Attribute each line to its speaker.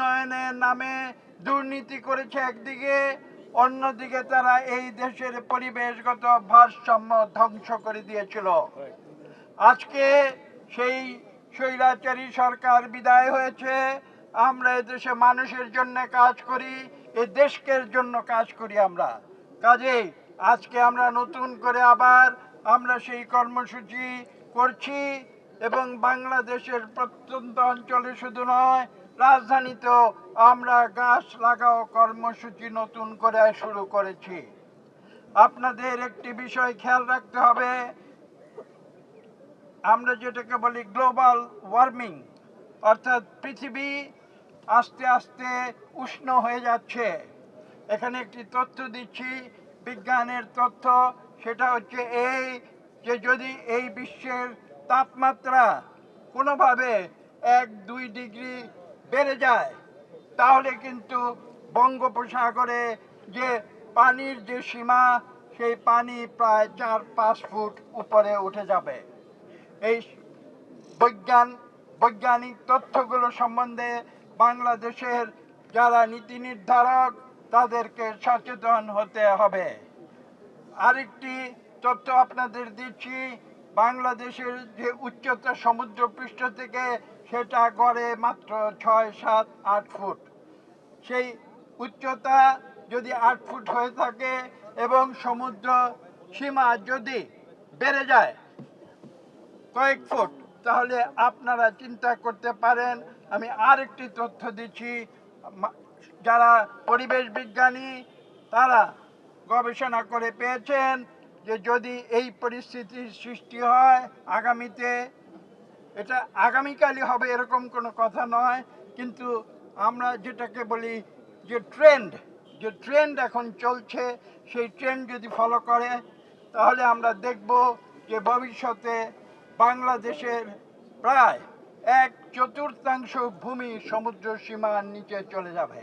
Speaker 1: উন্নয়নের নামে দুর্নীতি করেছে একদিকে, অন্যদিকে তারা এই দেশের পরিবেশগত ভারসাম্য ধ্বংস করে দিয়েছিল। আজকে সেই স্বৈরাচারী সরকার বিদায় হয়েছে। আমরা এদেশে মানুষের জন্য কাজ করি, এ দেশকে জন্য কাজ করি আমরা। কাজেই আজকে আমরা নতুন করে আবার আমরা সেই কর্মসূচি করছি এবং বাংলাদেশের প্রত্যন্ত অঞ্চলে শুধু নয়, রাজধানীতেও আমরা গাছ লাগাও কর্মসূচি নতুন করে শুরু করেছি। আপনাদের একটি বিষয় খেয়াল রাখতে হবে, আমরা যেটাকে বলি গ্লোবাল ওয়ার্মিং, অর্থাৎ পৃথিবী আস্তে আস্তে উষ্ণ হয়ে যাচ্ছে। এখানে একটি তথ্য দিচ্ছি, বিজ্ঞানের তথ্য, সেটা হচ্ছে এই যে যদি এই বিশ্বের তাপমাত্রা কোনোভাবে 1-2 ডিগ্রি বেড়ে যায়, তাহলে কিন্তু বঙ্গোপসাগরে যে পানির যে সীমা, সেই পানি প্রায় 4-5 ফুট উপরে উঠে যাবে। এই বৈজ্ঞানিক তথ্যগুলো সম্বন্ধে বাংলাদেশের যারা নীতি নির্ধারক তাদেরকে সচেতন হতে হবে। আরেকটি তথ্য আপনাদের দিচ্ছি, বাংলাদেশের যে উচ্চতা সমুদ্রপৃষ্ঠ থেকে সেটা গড়ে মাত্র 6-7-8 ফুট। সেই উচ্চতা যদি 8 ফুট হয়ে থাকে এবং সমুদ্র সীমা যদি বেড়ে যায় কয়েক ফুট, তাহলে আপনারা চিন্তা করতে পারেন। আমি আরেকটি তথ্য দিচ্ছি, যারা পরিবেশ বিজ্ঞানী তারা গবেষণা করে পেয়েছেন যে যদি এই পরিস্থিতির সৃষ্টি হয় আগামীতে, এটা আগামীকালই হবে এরকম কোনো কথা নয়, কিন্তু আমরা যেটাকে বলি যে ট্রেন্ড এখন চলছে, সেই ট্রেন্ড যদি ফলো করে তাহলে আমরা দেখব যে ভবিষ্যতে বাংলাদেশের প্রায় 1/4 ভূমি সমুদ্র সীমার নিচে চলে যাবে।